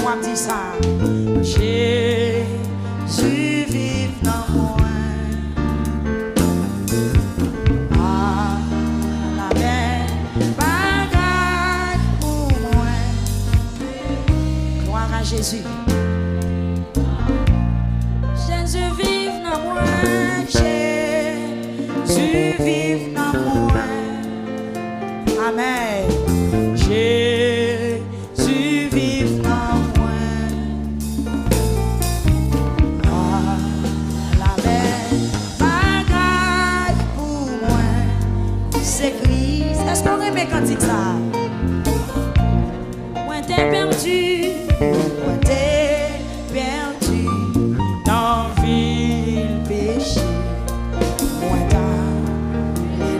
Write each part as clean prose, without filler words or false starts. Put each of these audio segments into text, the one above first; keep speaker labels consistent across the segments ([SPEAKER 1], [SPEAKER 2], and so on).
[SPEAKER 1] moi dis ça. Jésus vive dans moi. Ah, la belle bagaille pour moi. Gloire à Jésus. Jésus vive dans moi. Jésus vive dans moi. Amen. Jésus vive dans moi. Ah, la belle bagaille pour moi. C'est Christ. Est-ce qu'on aime quand il ça? Moi t'es perdu. Moi t'es perdu. Dans ville péché. Moi t'as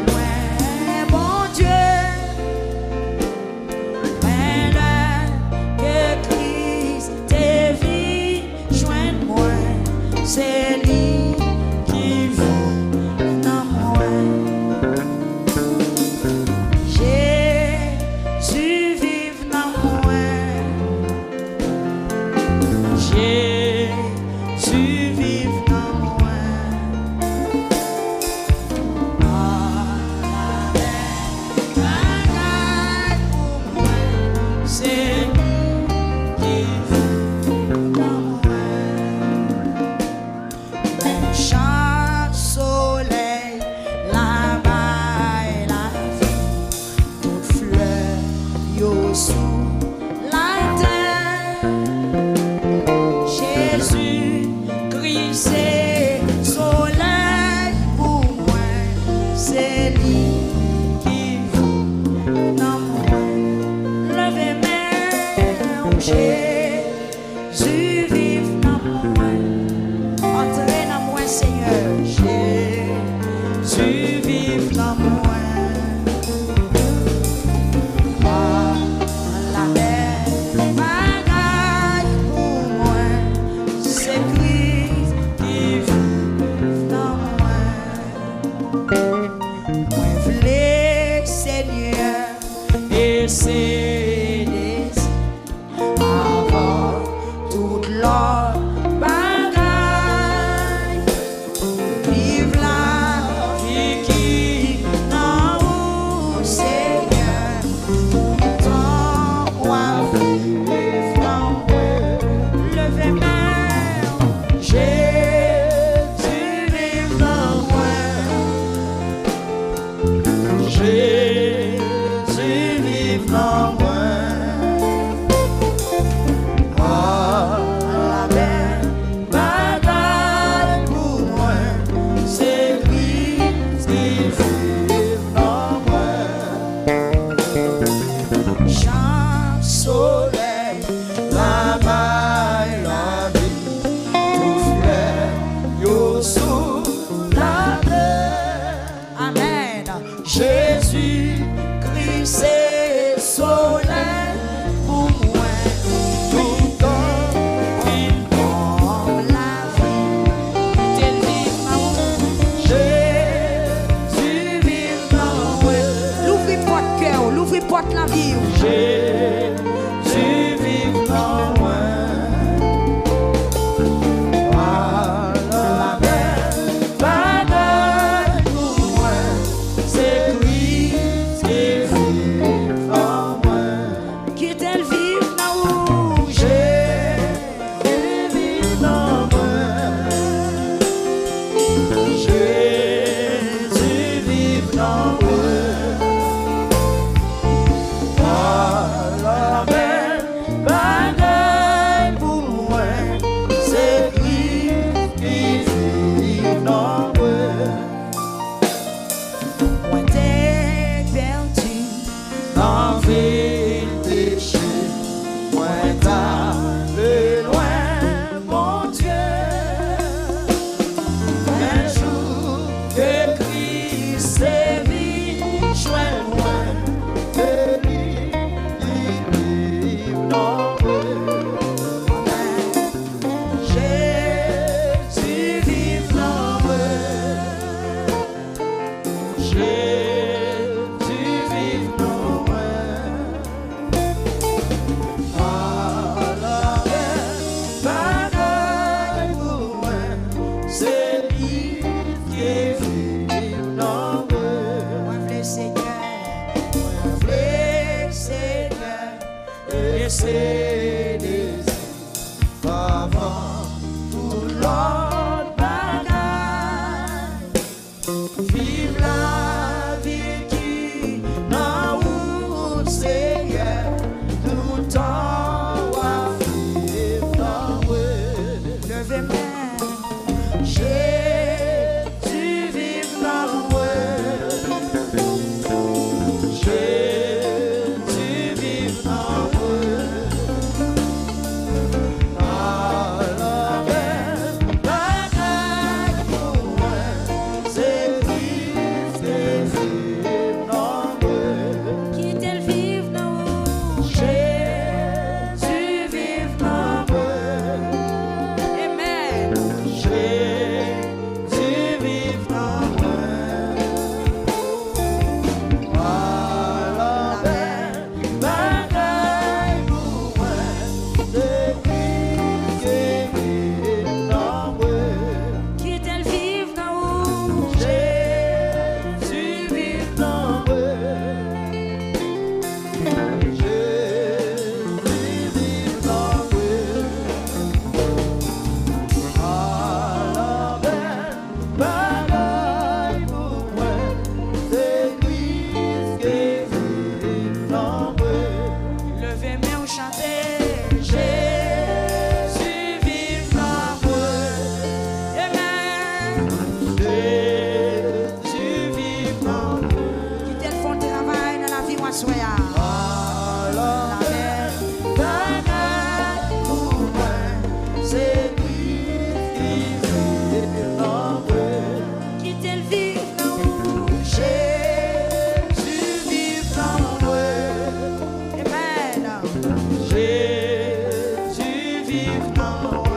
[SPEAKER 1] loin, bon Dieu. C'est lui qui vit dans moi. Jésus vive dans moi. Jésus vive dans moi. Ah, la bagaille pour moi. C'est lui qui vit dans moi. Chaque soleil, là-bas et la vie, toute fleur, yo sous la terre.
[SPEAKER 2] vivre dans moi.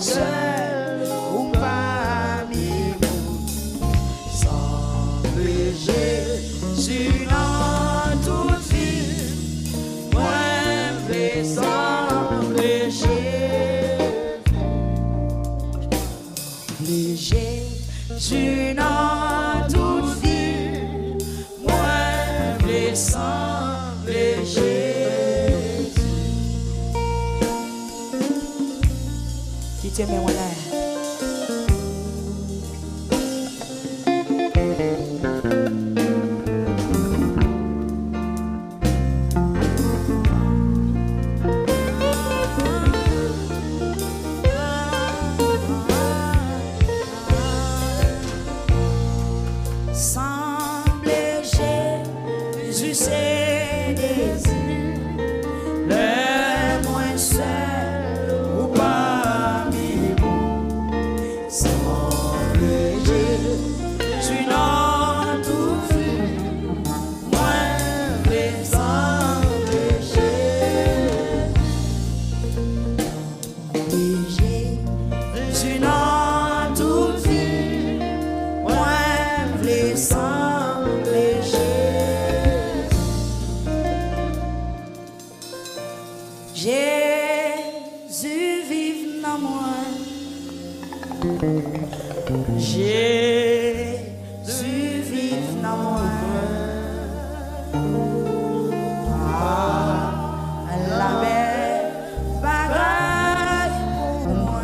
[SPEAKER 1] seul ou parmi vous. Semble Jésus dans toute vie, moi vais semble Jésus dans toute vie, moi vais semble Jésus. Qui te met là? Jésus vive dans moi. Jésus vive dans moi. Ah, la belle bagaille pour moi,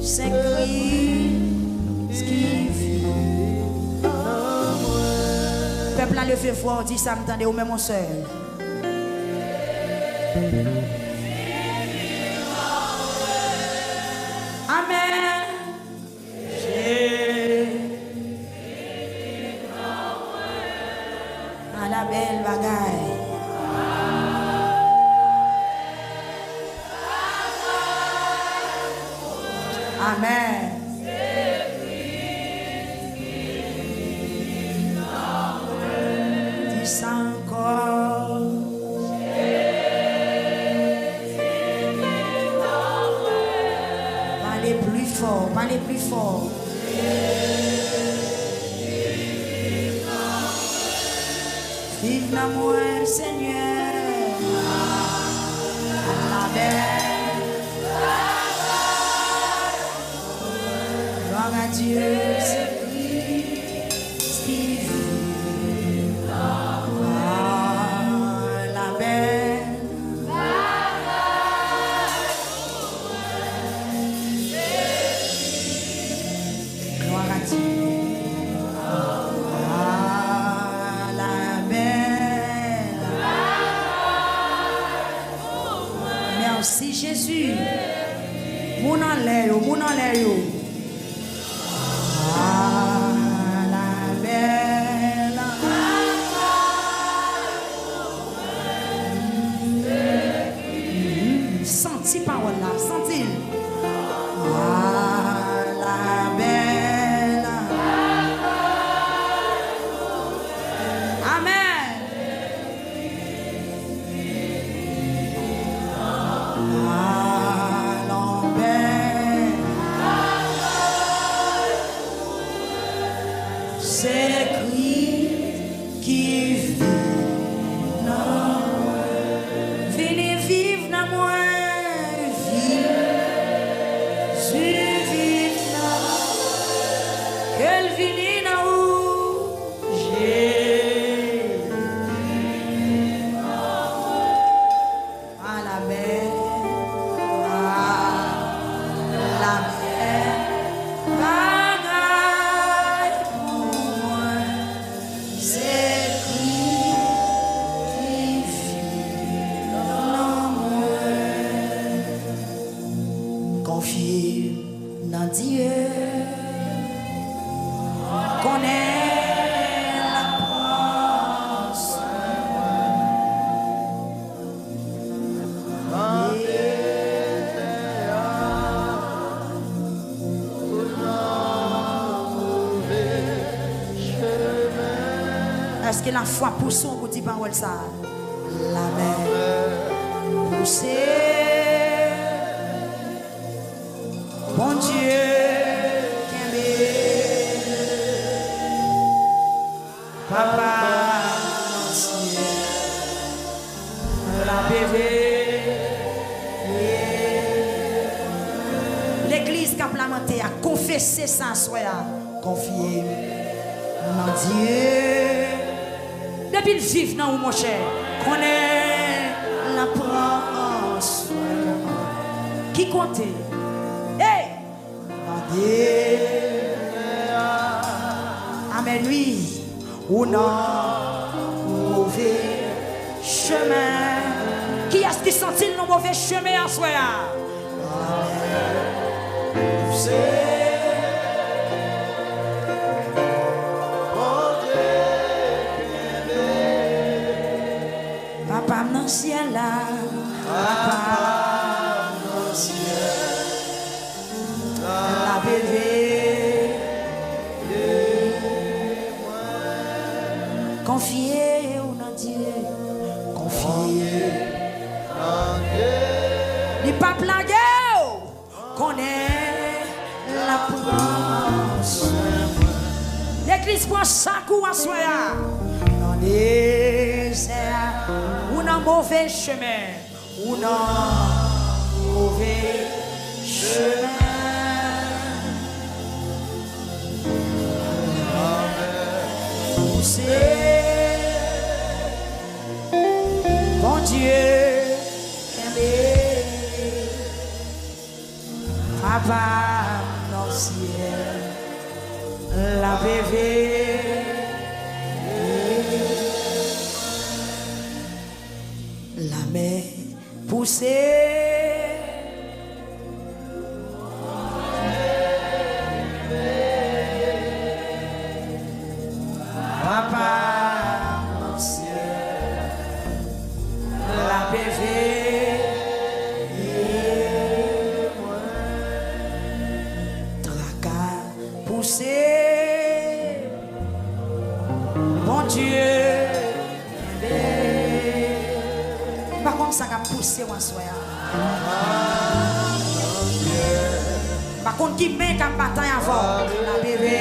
[SPEAKER 1] c'est Christ qui vit dans moi. Peuple a levé fort, dit ça, m'entendez, ou même mon seul. Amen. À la belle bagaille. Amen. Dis ça encore. Parlez plus fort, parlez plus fort. Vive dans moi, Seigneur. La belle. Gloire à Dieu, c'est Christ qui vit. La belle. Gloire à Dieu. Merci Jésus. Moun en l'air, moun en l'air. Ah, la belle. Senti parole là, senti. Ah, la belle. Amen. C'est Christ qui vit dans moi. Venez vivre dans moi. Vive dans moi. Qu'elle vienne dans vous. Jésus. À la belle. À la belle. Confie dans Dieu, connais la force. Est-ce que la foi pousse au bout de parole ça? La mer poussée. L'église qui a planté a confessé ça, soit confié en Dieu. Depuis le vivre dans mon cher, qu'on est la promesse qui compte. Hey! En Dieu. Amen, lui, ou non, mauvais chemin. Qui est-ce qui sentit le mauvais chemin en soi? Papa dans le ciel là, papa dans le ciel, la bébé, confiez en Dieu, confiez en Dieu, les papes la guerre, connaît la promesse. L'église prend chaque coup en soi. Dans les airs, ou dans mauvais chemin, ou dans mauvais chemin. Bon Dieu, papa dans le ciel, la bébé. La main poussée, papa dans le ciel, la bébé, tracas poussée, bon Dieu. Ça a poussé en soi. Par contre, qui met qu'à bataille avant la bébé.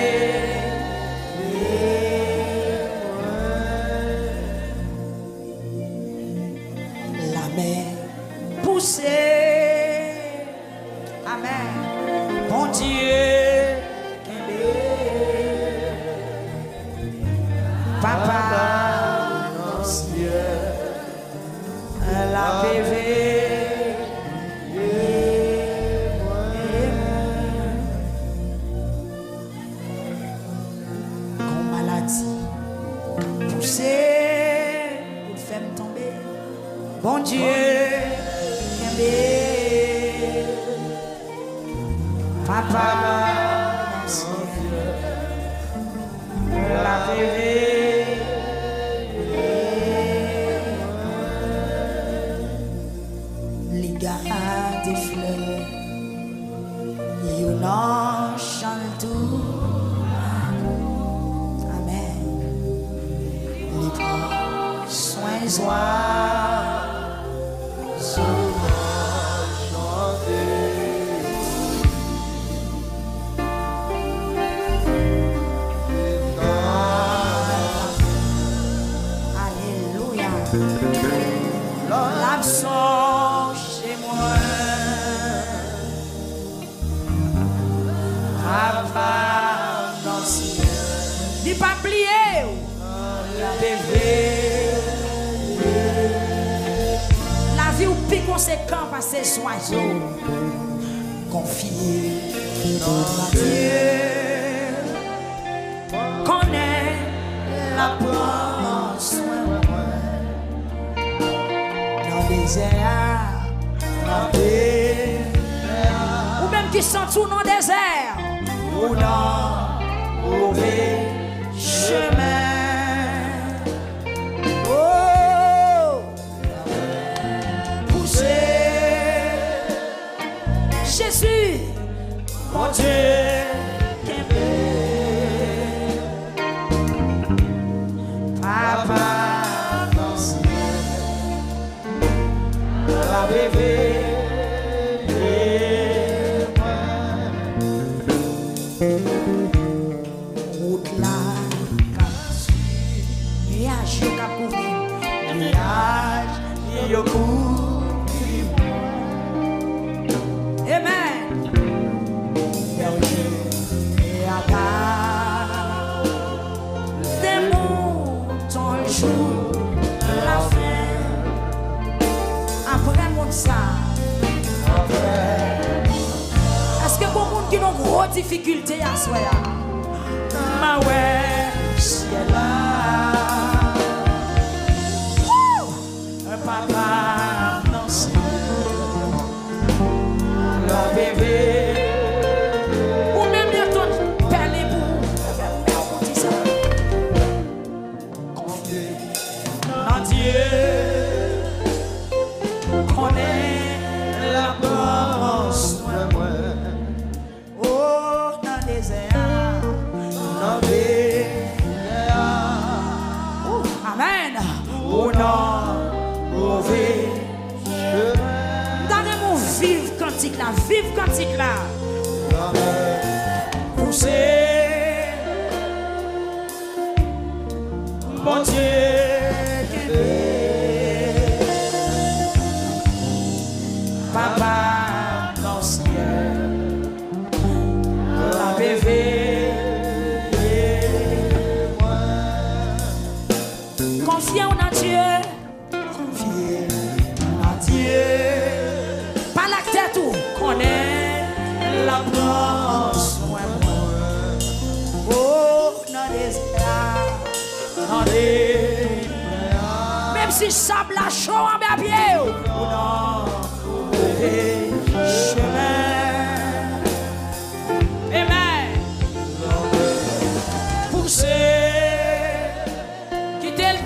[SPEAKER 1] La main poussée. Amen. Bon Dieu. Papa. La bébé, comme maladie, poussé, pour faire me tomber. Bon Dieu, papa, la bébé. Des fleurs, you know, chante tout. Amen. Les prends soin, Alléluia. L'absent chez moi. Papa dans le ciel. Dis pas plier. La bébé. La vie ou plus conséquent par ces oiseaux. Confier dans Dieu. Connais la promesse. Dans les airs. La paix. Ou même qui sont tout dans le désert. Ou dans mauvais chemin. Oh, poussé, Jésus, mon Dieu, papa, la bébé. Route là, nuage yo ka couvrir, nuage yo couvrir. ça. Est-ce que pour les gens qui ont une grosse difficulté à soi, ma ouais, ciel là, un papa non c'est le bébé, ou même bientôt parler pour dire ça. Confier en Dieu, connaît la force. Oh, dans les airs, dans les airs. Amen. Oh non, mauvais. Donnez-moi vive cantique là, vive cantique là. Poussez, mon Dieu, papa dans le ciel, la bébé, confiez en Dieu, confiez en Dieu, pas la tête où connaît la brosse, oh, dans les airs, dans les airs, même si sable la chaud en bas pied, oh non. Chemin, amen. Poussez, quittez le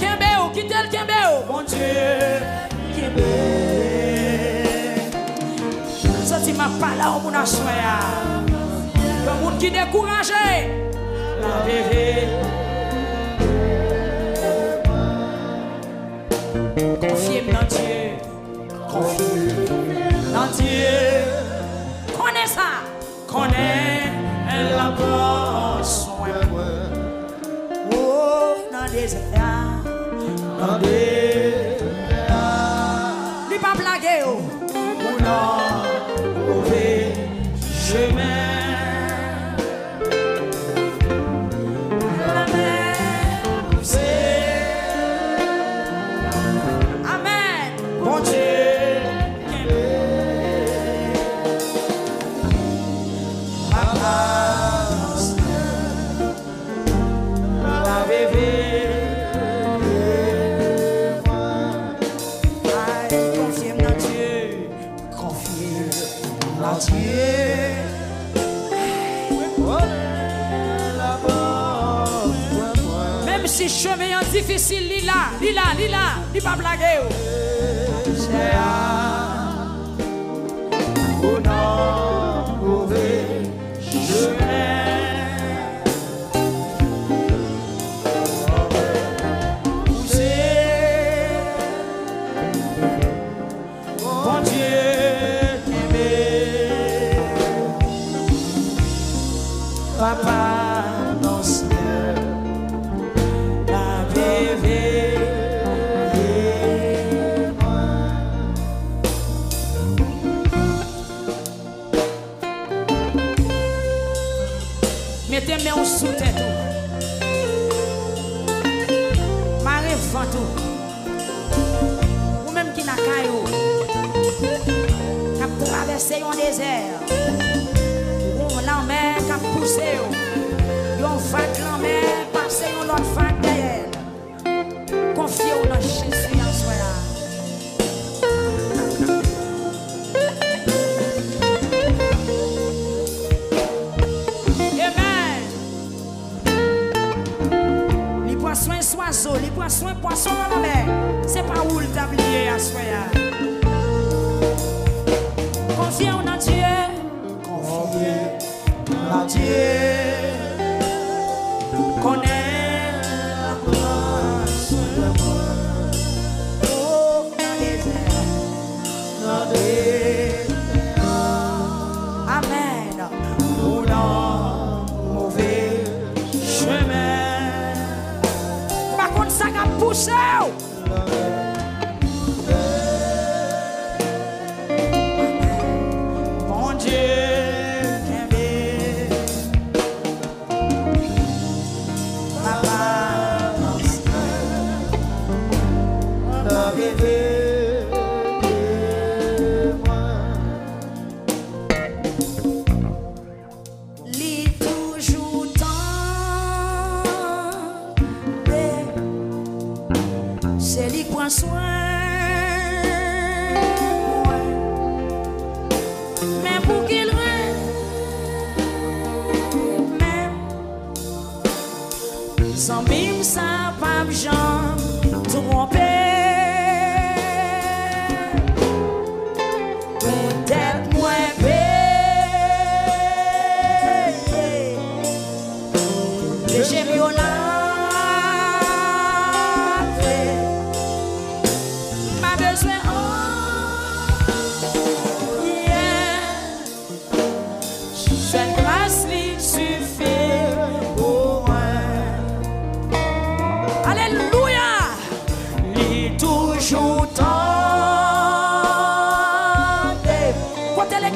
[SPEAKER 1] Kembéo, mon Dieu, Kembé. Ça, tu m'as pas là, on a soya. Comme monde qui découragé, la bébé. Confiez-moi dans Dieu, confiez dans Dieu. Connais ça, connais la force. Oh, dans les airs, dans les airs. Lui pas blaguer, oh, non, mauvais chemin. Même si chemin est difficile, il pas blaguer. Oh non, mauvais chemin. Bon Dieu aimé, papa dans le ciel, la bébé. Mettez mes mains sous tête. Marée vent ou même qui n'a caillou, qui a traversé un désert, ou la mer qui a poussé, yon vague la mer passé une autre vague derrière. Confiez-vous dans Jésus en soi. Les poissons dans la mer, c'est pas où le tablier à soi. Confiez en Dieu, confiez en Dieu, connais la place de moi. Oh, dans les airs, dans les airs. Amen. Ou non, mauvais chemin. Ça a poussé. Bon Dieu, papa, la bébé.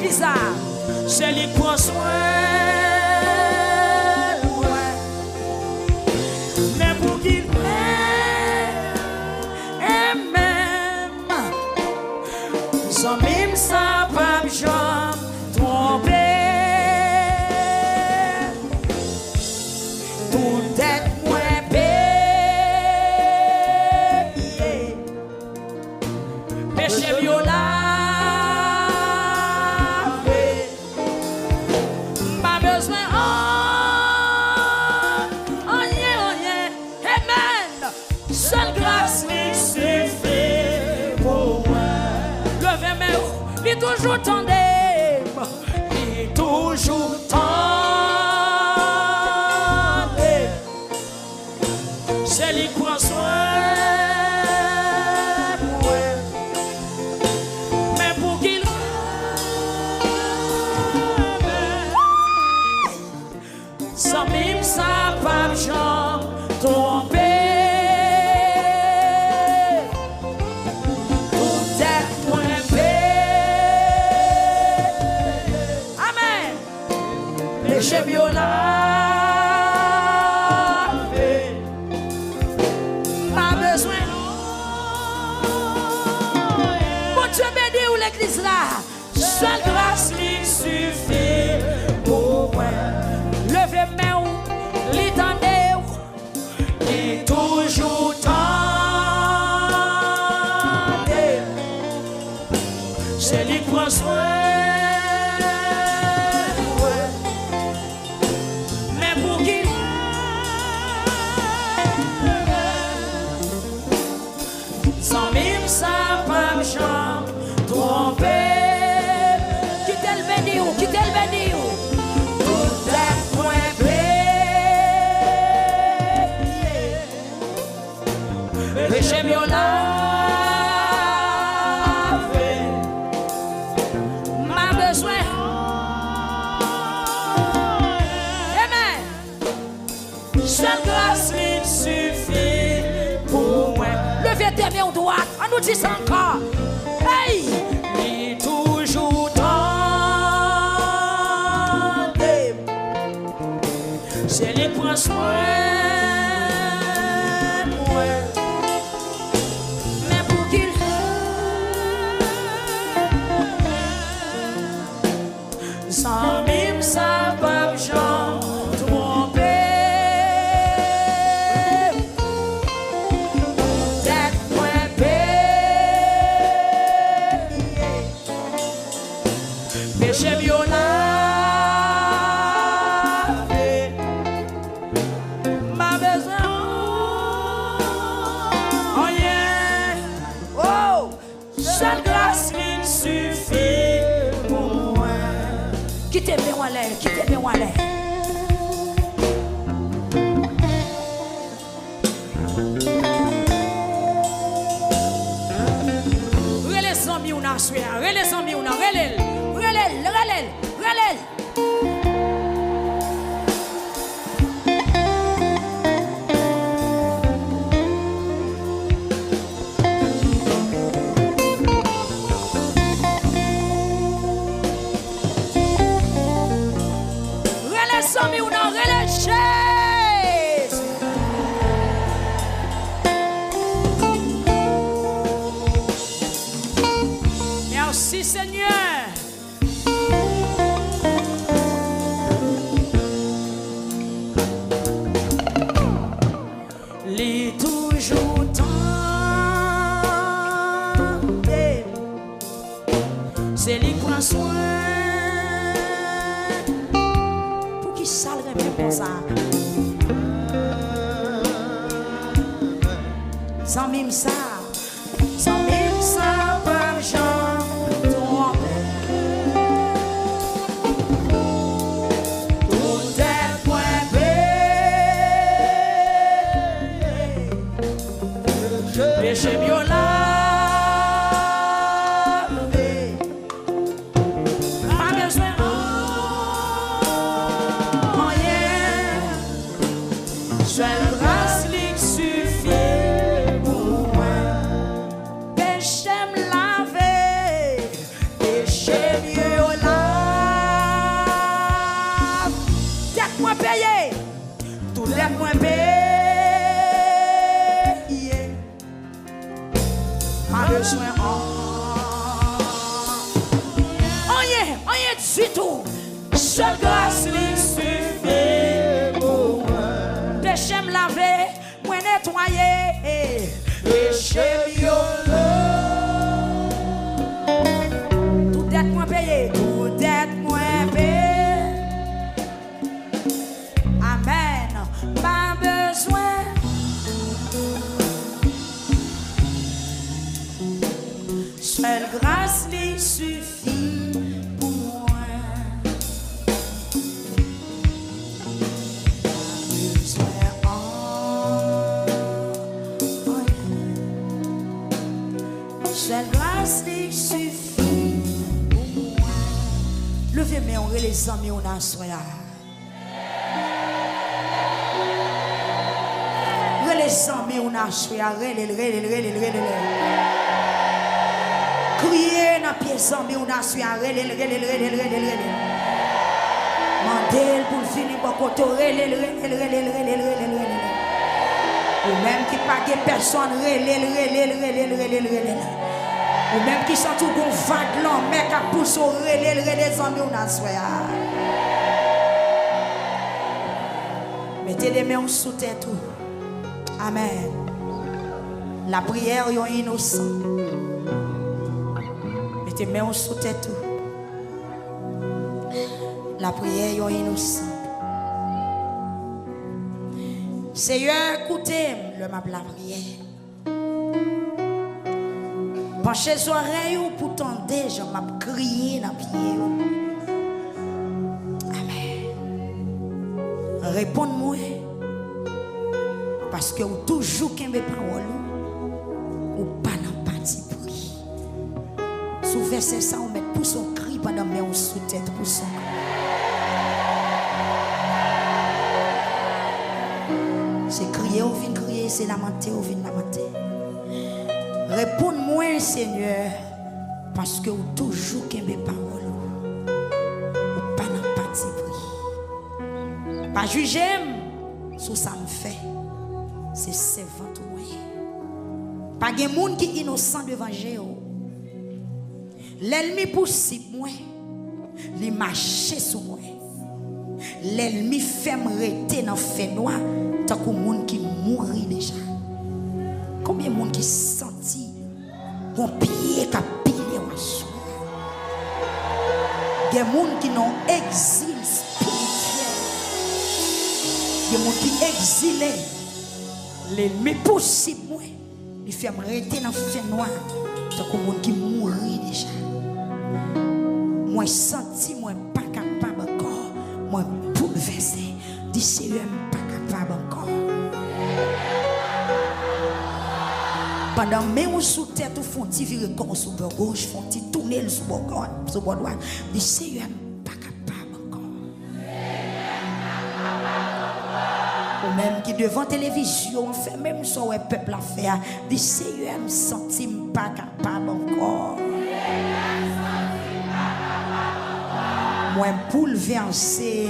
[SPEAKER 1] l'église là. C'est lui qui prend soin. Mais pour qu'il m'aime, même, sans même ça, pas jamais tromper. Tout est moins payé. Péché viola. Il toujours tendait, il toujours tendait. C'est lui qui prend soin. Mais pour qu'il sans même ça, pas jamais tromper. Péché viola, pas besoin. Bon Dieu béni ou l'église là, seule grâce lui suffit pour moi. Levez main ou l'étendez ou, il toujours tendez. C'est lui qui prend soin. Péché viola, m'a besoin. Amen. Seule grâce lui suffit pour moi. Levez tes mains droites, on nous dit ça encore. Hey, il toujours tendé. C'est lui qui prend soin. Sans même ça, pas j'en tromper. D'être moins payé. Péché viola, ma besoin. Oh yeah. Oh, seule grâce lui suffit pour moi. Quittez bien en l'air, quittez bien en l'air. Relais sans mi ou n'a sué, relais sans mi ou n'a, relais, relais, relais, relais. Sans mi ou n'a relâché. Merci Seigneur. Les toujours tentés, c'est lui qui prend soin. Ça le remet comme ça. Sans même ça, pas j'en tromper. Tout est point payé. Péché viola. Seule grâce lui suffit pour moi. Rien du tout. Seule grâce lui suffit pour moi. Péché me laver, moi nettoyer. Péché violé. Tout dette moi payé, tout dette moi payé. Amen. Pas besoin. Seule grâce lui suffit pour moi. Seule grâce lui suffit pour moi. Levez-moi, on les amis, on a soya. Les amis, on a soya. Crier dans pied amis, on a soya. Mandel pour finir pour côté. Ou même qui pas de personne. Ou même qui sont tout bon vague là, mais qui pousse au les amis, on a soya. Mettez les mains sous tête tout. Amen. La prière est innocent. Mettez mains sous tête tout. La prière est innocent. Seigneur, écoutez le map la prière. Penchez les oreilles pour tendre, je m'a crié dans pied. Amen. Réponds-moi. Parce que vous toujours qu'un des paroles ou pas dans parti pris. Sous verset ça, on met pour son cri pendant mais on sous tête pour son cri. C'est crier, on vient crier, c'est lamenter, on vient lamenter. Réponds-moi, Seigneur, parce que vous toujours qu'un des paroles ou pas dans parti pris. Pas juger sous ça me fait. C'est servant moyen. Pas de monde qui est innocent devant Dieu. L'ennemi possible moi. Il marche sur moi. L'ennemi fait me rester dans fait noir tant que monde qui mourit déjà. Combien de monde qui senti mon pied qui a pilé en soi. Des monde qui n'ont exil spirituel. Des monde qui exilé. L'ennemi possible, moi, il fait m'arrêter dans le fait noir. C'est comme un monde qui mourit déjà. Moi, senti, moi, pas capable encore. Moi, bouleversé. Dis, Seigneur, pas capable encore. Pendant même sous tête, font virer comme sous bord gauche, font tourner sous bord droit. Dis, Seigneur, pas capable encore. Ou même qui devant télévision fait même ça où le peuple a fait dit Seigneur me senti pas capable encore moi bouleversé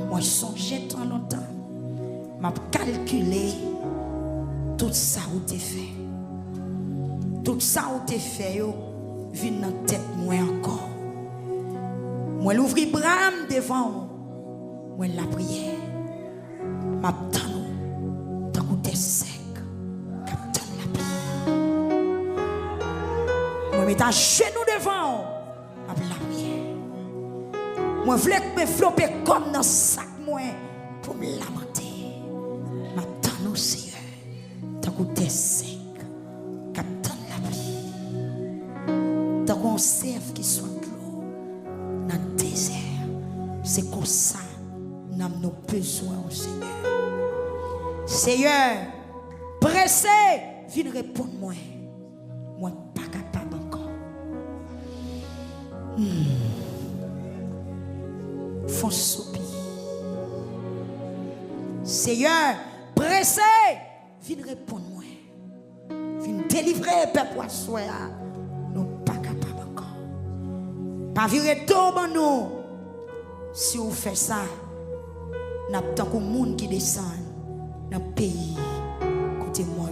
[SPEAKER 1] moi songé tant longtemps m'a calculé tout ça où t'es fait yo vient dans tête moi encore. Moi l'ouvrir bras devant moi la prière m'attend tant que t'es sec captain la prière moi mettre à genoux devant la prière moi voulais me flopper comme dans sac moi pour me lamenter m'attend Seigneur tant que t'es sec captain la prière tant qu'on serve qui soit dans le désert, c'est comme ça nous avons nos besoins au Seigneur. Seigneur, pressé, viens répondre moi. Moi, pas capable encore. Faut soupir. Seigneur, pressé, viens répondre moi. Viens délivrer le peuple à soi. Nous pas capable encore. Pas virer tombe nous. Si vous faites ça, nous avons tant de monde qui descend dans le pays témoin.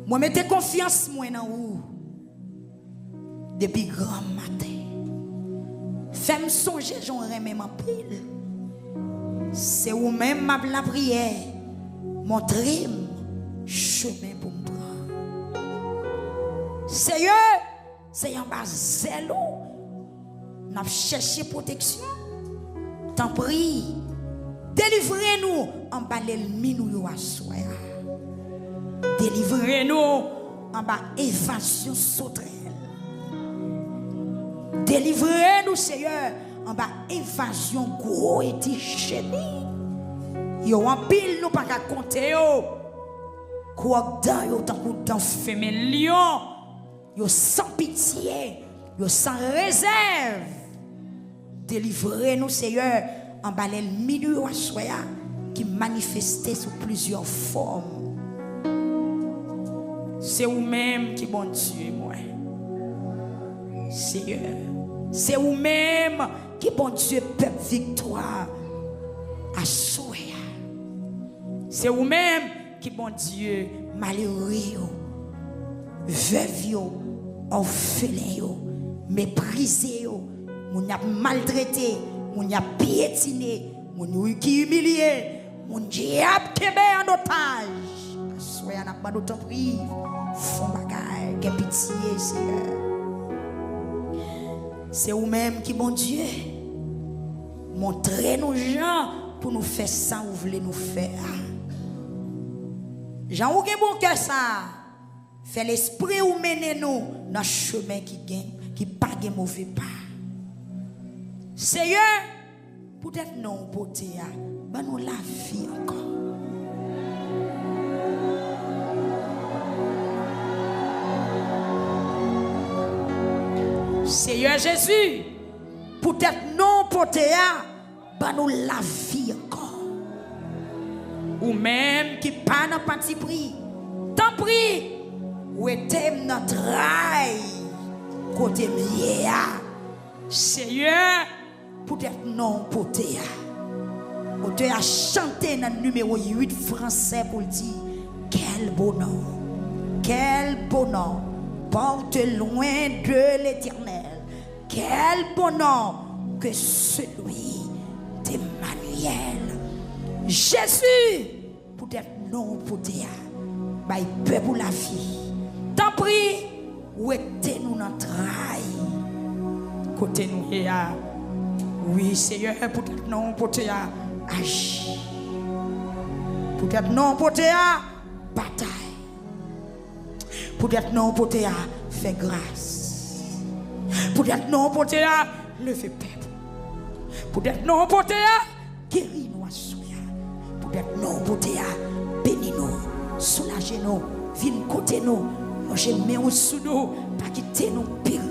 [SPEAKER 1] Moi, mettez confiance moi dans vous depuis grand matin. Fais-moi songer, j'en remets ma pile. C'est vous-même ma la prière. Montrez-moi chemin pour me prendre. Seigneur, c'est en bas zèle. N'a cherché protection. T'en prie. Délivrez-nous en bas l'ennemi nous à soi. Délivrez-nous en bas évasion sauterelle. Délivrez-nous, Seigneur, en bas évasion gros et chéri. Yo en pile nous pas qu'à compter yo. Quoi dans yo tant que dans femelle lion. Yo sans pitié, yo sans réserve. Délivrez-nous, Seigneur, en bas l'ennemi nous à soi qui manifestait sous plusieurs formes. C'est vous-même qui bon Dieu, moi. Seigneur, c'est vous-même qui bon Dieu peuple victoire à souhait. C'est vous-même qui bon Dieu malheureux, veuve, orphelin, méprisé, moun a maltraité, moun a piétiné, moun qui humilié, moun diable qui est en otage. Soyez en abandon de prive, font bagaille, que pitié, Seigneur. C'est vous-même qui, bon Dieu, montrez nos gens pour nous faire ça, vous voulez nous faire. Jean, vous avez bon cœur ça. Fait l'esprit ou mener nous dans le chemin qui pas de mauvais pas. Seigneur, peut-être non, beauté, ben nous la vie encore. Seigneur Jésus, peut-être non potéa, ben nous la vie encore. Ou même qui pas dans parti pris, tant pris, ou était notre rail, côté mieux. Seigneur, peut-être non potéa. Ou te a chanté dans le numéro 8 français pour dire, quel beau nom, quel beau nom. Porte loin de l'Éternel. Quel bon nom que celui d'Emmanuel. Jésus, peut-être non pour dire, mais peu pour la vie. Tant pis, où était-nous notre rail? Côté nous, oui, Seigneur, peut-être non pour dire, agis. Peut-être non pour dire, bataille. Peut-être non pour te faire grâce. Peut-être non pour te lever peuple. Peut-être non pour te guérir nous à soi. Peut-être non pour te bénir nous, soulager nous, venir côté nous, manger nous sous nous, pas quitter nous périr.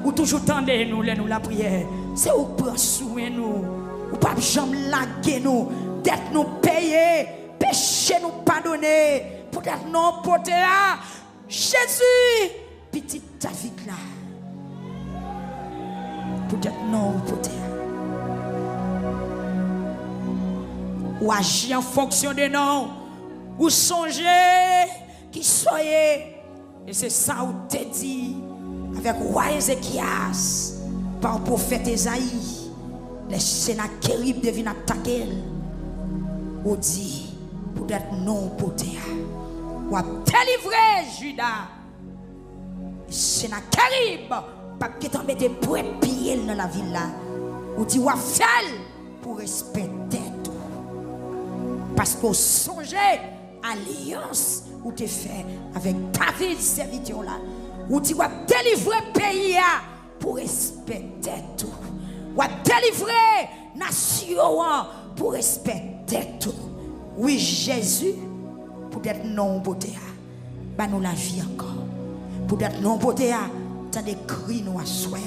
[SPEAKER 1] Ou toujours tendez nous la prière. C'est où prendre soin nous, ou pas jamais laguer nous, d'être nous payer, péché nous pardonner. Peut-être non porté à Jésus, petit David là. Peut-être non porté à. Ou agir en fonction de nous. Ou songer qui soyez. Et c'est ça où te dit avec roi Ézéchias par le prophète Esaïe. Les Sénachérib deviennent attaquer. Ou dit peut-être non porté à. Ou a délivré Judas. Sénachérib pas que t'en mette pour piller dans la ville là. Ou dit ou a fait pour respecter tout. Parce qu'on songeait alliance ou te fait avec David serviteur là. Ou dit ou a délivré pays pour respecter tout. Ou a délivré nation pour respecter tout. Oui, Jésus, peut-être non beauté, bah nous la vie encore. Peut-être non beauté, t'as des cris nous à soi.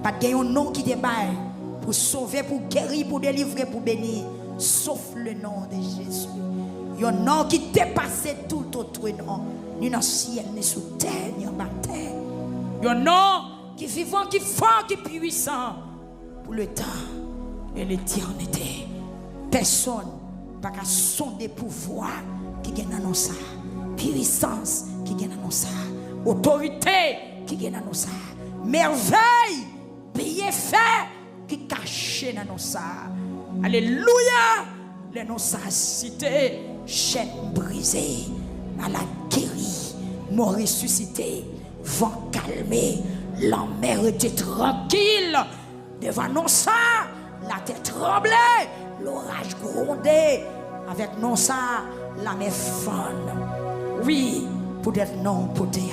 [SPEAKER 1] Pas de un nom qui te baille pour sauver, pour guérir, pour délivrer, pour bénir, sauf le nom de Jésus. Il y a un nom qui dépasse tout autre nom, ni dans le ciel, ni sous terre, ni en bas terre. Il y a un nom qui vivant, qui fort, qui puissant pour le temps et l'éternité. Personne pas qu'à sonder pouvoir qui gagne dans ça, puissance qui gagne dans ça, autorité qui gagne dans ça, merveille, bienfait qui caché dans ça. Alléluia, les noms ça cité, chaîne brisée, malade guéri, mort ressuscité, vent calmé, la mer était tranquille. Devant non ça, la terre tremblait, l'orage grondait. Avec non ça, la mer fonde. Oui, pour être non poté,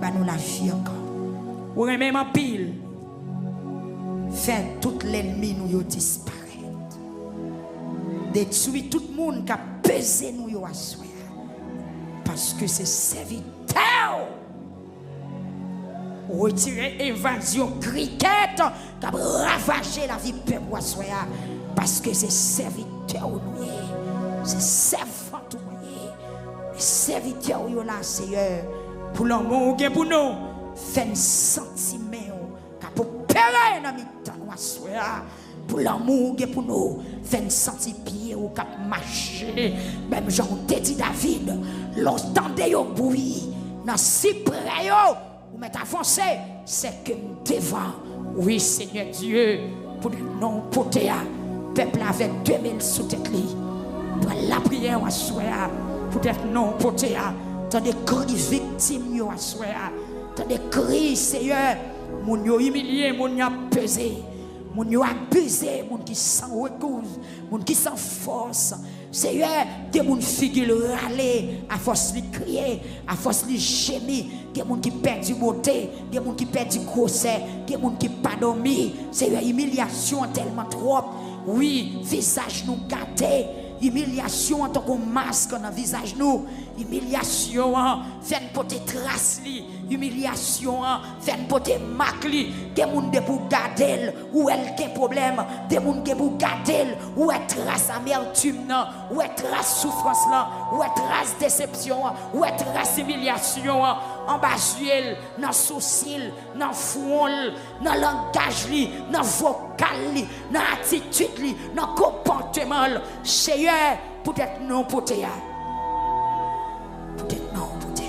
[SPEAKER 1] bah nous la vie encore. Ou même en pile, faire tout l'ennemi nous disparaître. Détruire tout le monde qui a pesé nous à soi. Parce que c'est serviteur. Retirer évasion cricket qui a ravagé la vie peuple à soi. Parce que c'est serviteur nous. C'est servant tout les serviteurs yo là Seigneur pour l'amour que pour nous fait un sentiment qui pour opérer dans mi-temps nous assoir pour l'amour que pour nous fait un senti pied ou cap marcher même Jean te dit David l'entendez yo bruit dans cyprès yo ou mettre avancer c'est que devant oui Seigneur Dieu pour non porter peuple avec 2000 sous tête li pour la prière à soir pour être non porté tant des cris victimes yo à soir tant des cris Seigneur moun yo humilié moun yo pesé moun yo abusé moun qui sans recours moun qui sans force Seigneur des moun figure râler à force de crier à force de gémir des moun qui perd du beauté des moun qui perd du grossesse des moun qui pas dormi Seigneur humiliation tellement trop oui visage nous gâté humiliation en tant que masque dans le visage nous humiliation fait porter trace li humiliation fait porter marque li des monde pour garder ou elle des problème des monde pour garder ou elle trace amertume ou elle trace souffrance là ou elle trace déception ou elle trace humiliation en bas juel dans sourcil dans front dans langage li dans vocal li dans attitude li dans comportement Seigneur peut-être non potéa peut-être non potéa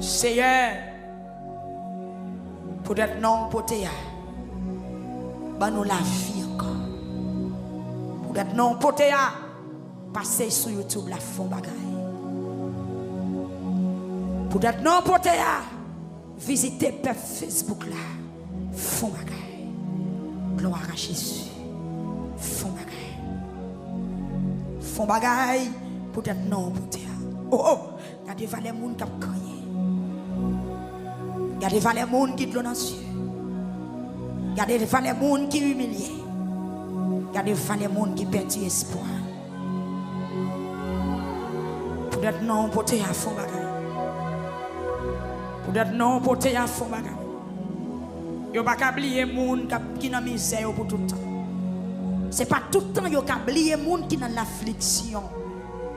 [SPEAKER 1] Seigneur peut-être non potéa bah nous la vie encore peut-être non potéa passer sur YouTube la fond bagaille peut-être non potéa visiter per Facebook là fond bagaille gloire à Jésus font bagaille peut-être non peut-être oh il y a des valeurs monde qui crié il y a des valeurs monde qui dans les yeux il y a des valeurs monde qui humilié il y a des valeurs monde qui perd espoir peut-être non peut-être font bagaille peut-être non peut-être font bagaille yo pas oublier monde qui dans misère pour tout le temps. C'est pas tout le temps yo ka oublier monde qui dans l'affliction.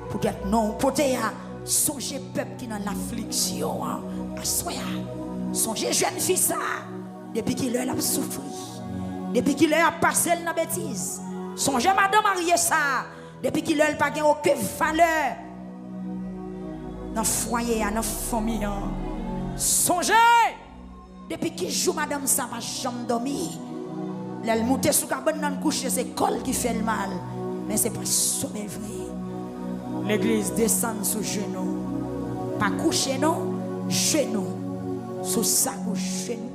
[SPEAKER 1] Peut-être non, peut-être songez peuple qui dans l'affliction. Assoya. Songez jeune fille ça depuis qu'il a souffert. Depuis qu'il a passé dans bêtise. Songez madame mariée ça depuis qu'il a pas gain aucune valeur dans foyer, dans famille. Songez depuis qu'il joue madame ça va jamais dormir. Elle monte sous cabane dans le coucher, c'est col qui fait le mal. Mais c'est pas sommeil vrai. L'église descend sous genoux. Pas coucher non, genoux. Sous ça ou genoux.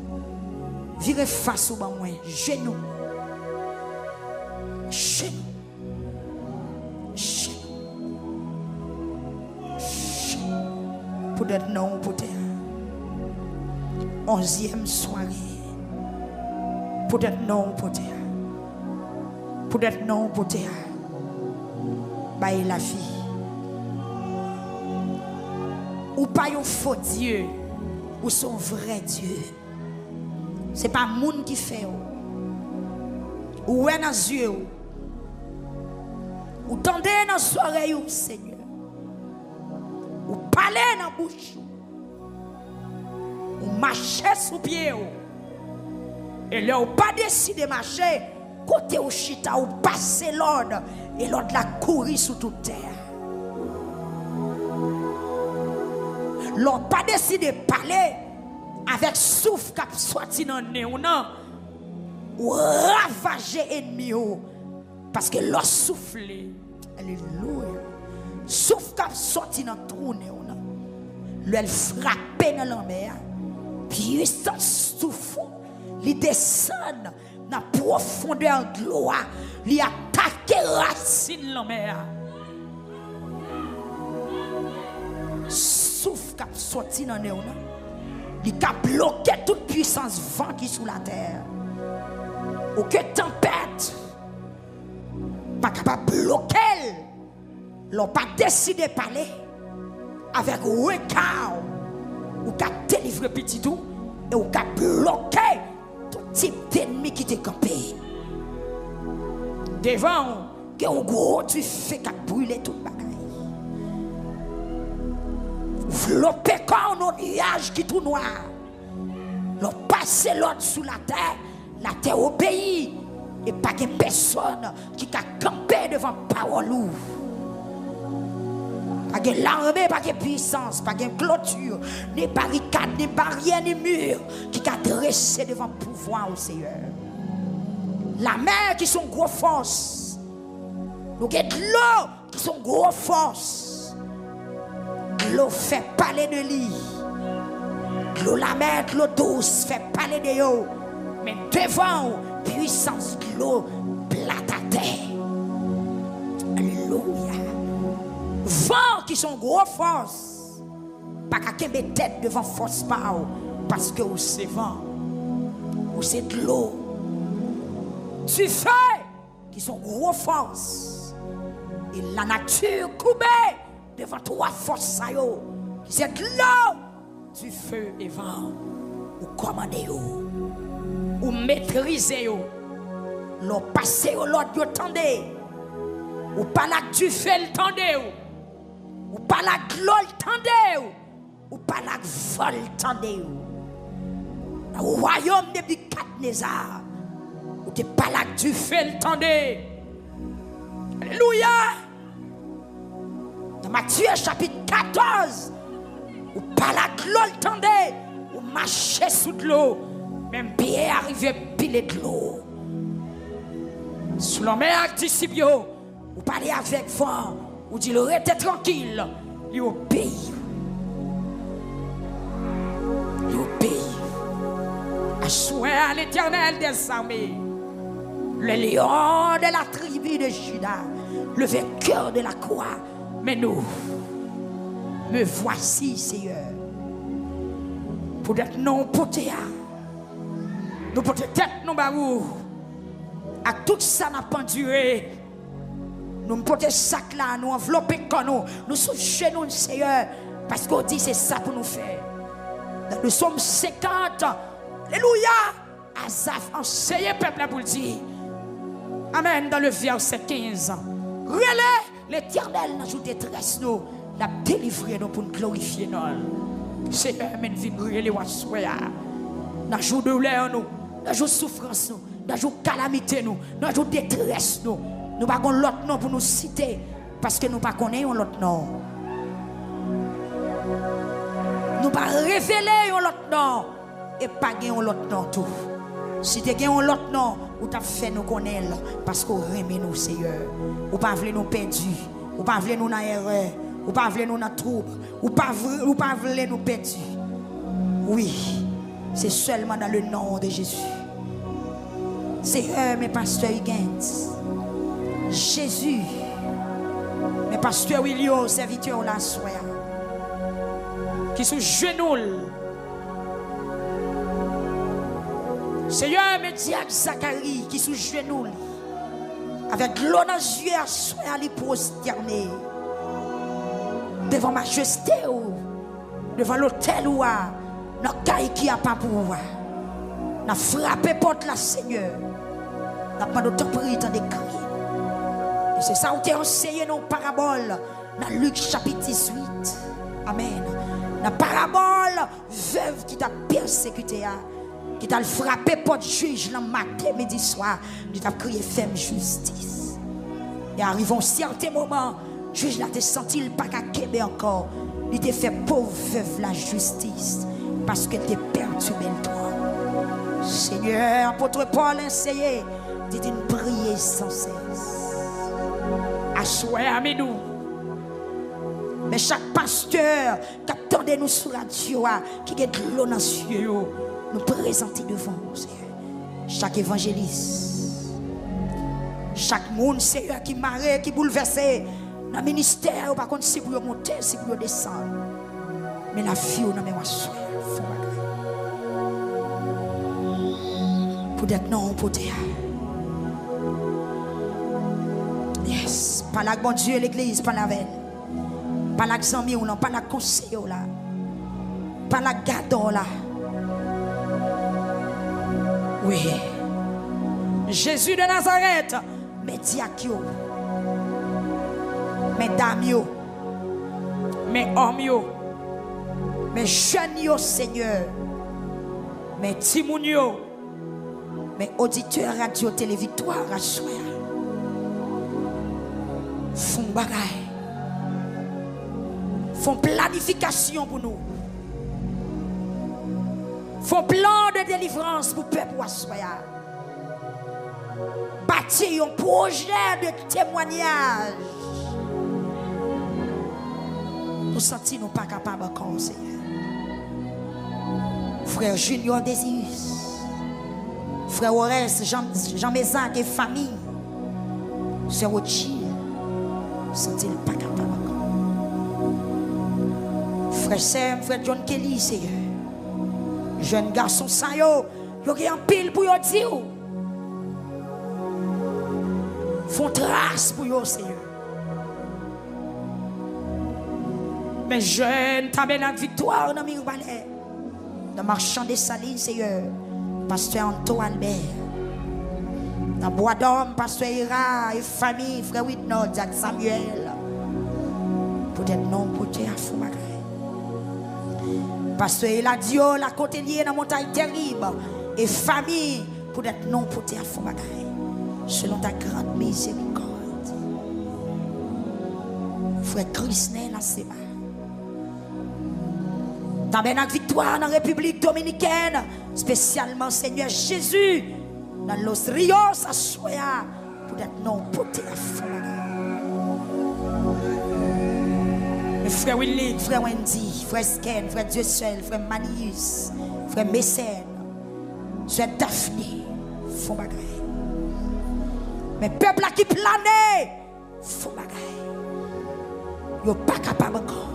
[SPEAKER 1] Virez face au bas moins, genoux. Genoux. Genoux. Genoux. Peut-être non, peut-être. 11e soirée. Peut-être non, peut-être. Peut-être non, peut-être. Baille la vie. Ou pas un faux Dieu, ou son vrai Dieu. C'est pas monde qui fait. Ou est dans les yeux. Ou tendez dans les oreilles, Seigneur. Ou parlez dans la bouche. Ou marchez sous pied. Et là, ou pas décidé de marcher, côté au chita ou passer l'ordre et l'ordre la courir sous toute terre. L'on pas décidé de parler avec souffle qui a sorti dans le nez ou ravager ennemi parce que l'on souffle. Alléluia. Souffle qui a sorti dans le trou nez elle frappe dans la mer. Puissance souffle. Il descend dans la profondeur de l'eau. Il attaque racine la mer. Souffle qui a sorti dans le nez. Il a bloqué toute puissance vent qui est sous la terre. Aucune tempête pas capable de bloquer. L'on pas décidé de parler avec regard ou qu'a délivré petit tout et ou qu'a bloqué tout type d'ennemi qui t'est campé. Devant que un gros tu fais qu'a brûler toute bagaille. Flopé comme un nuage qui tout noir. L'on passe l'autre sous la terre obéit et pas de personne qui a campé devant parole ouvre. Pas de l'armée, pas de puissance, pas de clôture, ni barricade, ni barrière, ni mur qui a dressé devant le pouvoir au Seigneur. La mer qui sont gros force. Nous avons de l'eau qui sont gros force. L'eau fait parler de lui. L'eau la mer, l'eau douce fait parler de yo. Mais devant, puissance de l'eau plate à terre. Alléluia. Vent qui sont gros force. Pas qu'à mettre tête devant force pas. Parce que c'est vent. Ou c'est de l'eau. Tu fais qui sont gros force. Et la nature coupée devant trois forces. C'est de l'eau. Du feu et vent. Ou commander ou maîtriser l'on passe au l'autre yo tendez ou pas la du feu le tendez ou pas la gloire tendez ou pas la vol tendez au royaume de Nebuchadnezzar ou te pas la du feu le tendez. Alléluia. Dans Matthieu chapitre 14 ou pas la gloire tendez ou marcher sous de l'eau. Même pied arrivé pile de l'eau. Sous la mer discipio, ou parler avec vent, ou dit le reste tranquille, il obéit. Il obéit. À souhait à l'Éternel des armées, le lion de la tribu de Juda, le vainqueur de la croix. Mais nous, me voici, Seigneur, pour être non porté. Nous portons tête, nous barou. À tout ça, n'a pas enduré. Nous portons sac là, nous enveloppons comme nous sommes chez nous, Seigneur. Parce qu'on dit c'est ça pour nous faire. Nous sommes 50. Alléluia. Asaph, enseignez peuple pour le dire. Amen. Dans le verset 15. Relais l'Éternel dans jour détresse nous. L'a délivré nous pour nous glorifier nous. Seigneur, amen. Viens relais ou assoya. Dans jour de douleur nous. Dans jour souffrance nous, dans jour calamité nous, dans jour détresse nous, nous pas l'autre nom pour nous citer parce que nous pas connaissons l'autre nom. Nous pas révéler l'autre nom et pas gagner l'autre nom tout. Si tu gagnes l'autre nom, ou t'as fait nous connaître parce qu'on remet nous Seigneur. Ou pas voulez nous perdus, ou pas voulez nous dans erreur, ou pas voulez nous dans trouble, ou pas voulez nous perdus. Oui. C'est seulement dans le nom de Jésus. Seigneur, mes pasteurs Higgins. Jésus, mes pasteurs William, serviteurs la soie. Qui sont genoux. Seigneur, mes diacres Zacharie, qui sont genoux. Avec l'eau dans les yeux à soie, à les prosterner. Devant majesté, devant l'autel ou à. Nos cailles qui a pas pour voir. N'a frappé porte la Seigneur. N'a pas de temps pris dans des cris. Et c'est ça où tu as enseigné nos paraboles dans Luc chapitre 18. Amen. La parabole veuve qui t'a persécuté. qui t'a frappé pour juge le matin, midi, soir, qui t'a crié femme justice. Et arrive un certain moment, juge là te senti le pas qu'à Québec encore. Il t'a fait pauvre veuve la justice parce que t'es perturbé le toi. Seigneur, apôtre Paul enseignait, dit une prière sans cesse. Assoyez à nous. Mais chaque pasteur qui attendait nous sur la radio, qui est de l'eau dans les yeux, nous présenter devant vous, Seigneur. Chaque évangéliste, chaque monde, Seigneur, qui marre, qui bouleversé, dans le ministère, par contre, si vous montez, si vous descendez. Mais la vie, on a mis pour être non, pour dire. Yes, par la bon Dieu, l'église, par la veine. Pas la xambi ou non, pas la conseil là. Pas la gado là. Oui. Jésus de Nazareth, mes diakio, mes dames, mes hommes, mes jeunes, Seigneur, mes timounio, mes auditeurs radio télé victoire à soi. Font bagaille. Font planification pour nous. Font plan de délivrance pour le peuple Assoya. Bâtir un projet de témoignage. Nous sentons nous pas capables encore, Seigneur. Frère Junior Désirus, frère Orès, Jean Mézac et famille, Sœur Ochi, nous sentons pas capables encore. Frère Sam, frère John Kelly, Seigneur. Jeune garçon, ça yo a un pile pour yo dire. Font trace pour yo, Seigneur. Mais jeunes, tabernacle victoire dans Mirbalais. Dans marchand des salines, Seigneur. Pasteur Anto Albert. Dans Bois d'Homme, Pasteur Ira et famille, frère Whitnod, Jacques Samuel. Peut-être non, peut-être à Foumagay. Pasteur Eladio, la côté liée dans la montagne terrible. Et famille, peut-être non, peut-être à Foumagay. Selon ta grande miséricorde. Frère Christnel, la Sema. Tabernacle victoire dans la République dominicaine, spécialement Seigneur Jésus, dans Los Rios à Soya, pour être non porté à fond. Frère Willy, frère Wendy, frère Sken, frère Dieu seul, frère Manius, frère Mécène, frère Daphné, font bagaille. Mais peuple qui plane, font bagaille. Ils ne sont pas capables encore.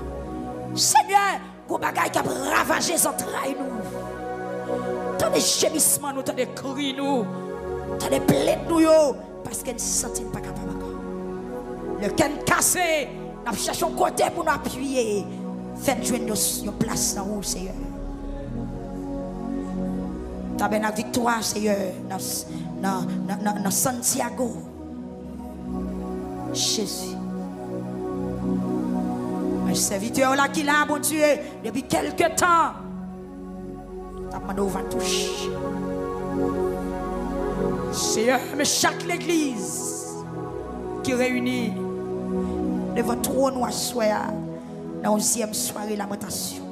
[SPEAKER 1] Seigneur, pour bagaille qui a ravagé les entrailles nous. Tant des gémissements nous, tant des cris nous, tant des plaintes nous, parce qu'elles ne se sentent pas capables encore. Le can cassé, nous cherchons un côté pour nous appuyer. Faites jouer nos places dans où, Seigneur. Tabernacle victoire, Seigneur, dans Santiago. Jésus. Un serviteur là qui l'a, mon Dieu, depuis quelque temps. Ta main va toucher. Seigneur, mais chaque église qui réunit devant trône ou assoya dans la 11e soirée lamentation.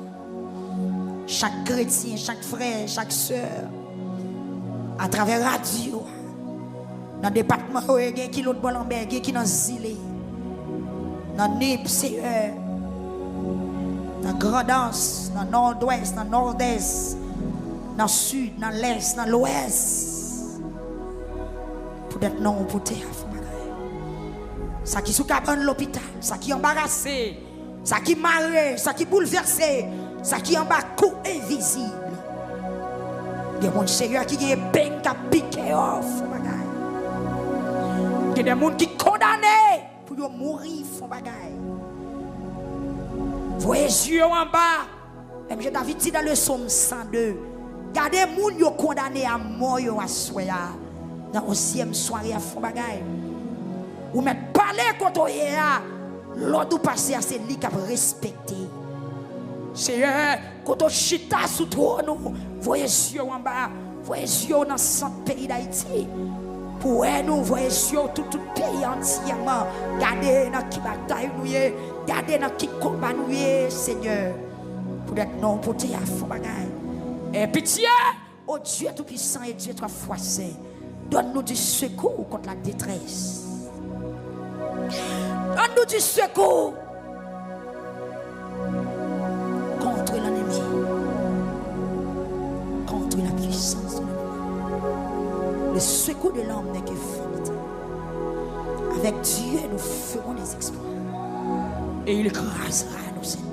[SPEAKER 1] Chaque chrétien, chaque frère, chaque soeur, à travers la radio, dans le département, il y a qui l'autre Bolambert, il y a qui dans Zilé, dans Nib, Seigneur. Dans Grandance, dans Nord-Ouest, dans Nord-Est, dans le Sud, dans l'Est, dans l'Ouest. Pour être non pour te ça qui sous cabane l'hôpital, ça qui embarrassé, ça qui marré, ça qui bouleversé, ça qui en bas coup invisible. Il y a mon Seigneur qui est peine qui a piqué off. Il y a des gens qui sont condamnés pour mourir. Voyez les yeux en bas. Même David dit dans le psaume 102. Gardez les gens qui sont condamnés à mort à soya. Dans la 11e soirée à fond bagaille. Ou mettre parler contre eux. L'autre passé à celui qui a respecté. Seigneur, quand on chita sous toi, nous voyez yeux en bas, voyez yeux dans le centre pays d'Haïti. Pour nous, voyez yeux tout pays entièrement. Gardez dans qui bataille nous, gardez dans qui combat nous, Seigneur. Pour être non porté à fond bagaille. Et pitié, oh Dieu tout-puissant et Dieu trois fois saint, donne-nous du secours contre la détresse. Donne-nous du secours contre l'ennemi, contre la puissance de l'ennemi. Le secours de l'homme n'est que vanité. Avec Dieu, nous ferons des exploits. Et il écrasera nos ennemis.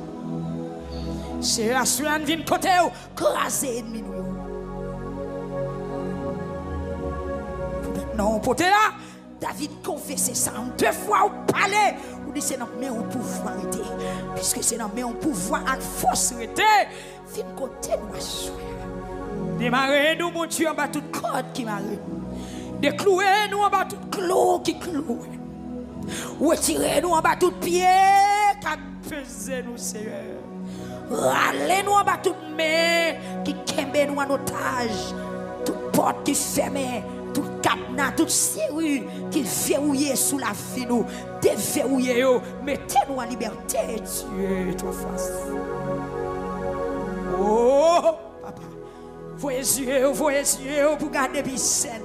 [SPEAKER 1] C'est la suite vient côté où craser ennemi nous. Non, pour là, David confessait ça deux fois au palais. Ou dit c'est dans mais on pouvoir arrêter. Puisque c'est dans mais on pouvoir à force arrêter. Vin côté nous asseoir. Démarrer nous mon Dieu en bas toute corde qui marre. Déclouer nous en bas toute clou qui cloue. Retirer nous en bas tout pied qui pesait nous Seigneur. Râlez nous en bas toute main qui kembe nous en otage. Toute porte qui ferme. Tout cadenas, toute serrure qui verrouille sous la vie nous, déverrouillez, mettez-nous en liberté, Dieu, toi face. Oh, papa, voyez yeux pour garder Bissel.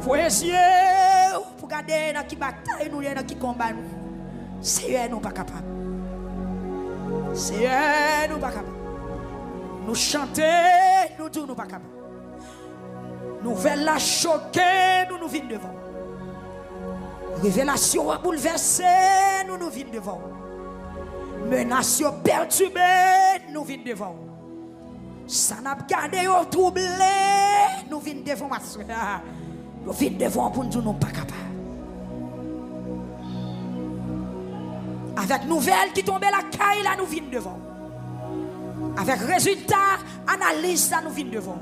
[SPEAKER 1] Voyez yeux pour garder dans qui bataille nous, dans qui combat nous. Seigneur, nous pas capable. Seigneur, nous pas capable. Nous chanter, nous disons nous pas capable. Nouvelle la choquer, nous venons devant. Révélation a bouleversé, nous venons devant. Menace perturbée, nous venons devant. Ça n'a pas gardé au troublé, nous venons devant ma soeur. Nous venons devant pour nous dire nous pas capables. Avec nouvelle qui tombe la caille, là nous venons devant. Avec résultat, analyse, là nous venons devant.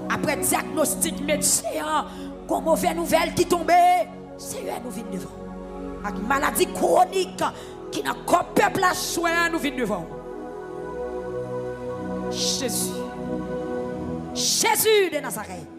[SPEAKER 1] Après diagnostic médecin, comme mauvaise nouvelle qui tombe, Seigneur nous vient devant. Avec maladie chronique qui n'a qu'un peuple à soin, nous vient devant. Jésus de Nazareth.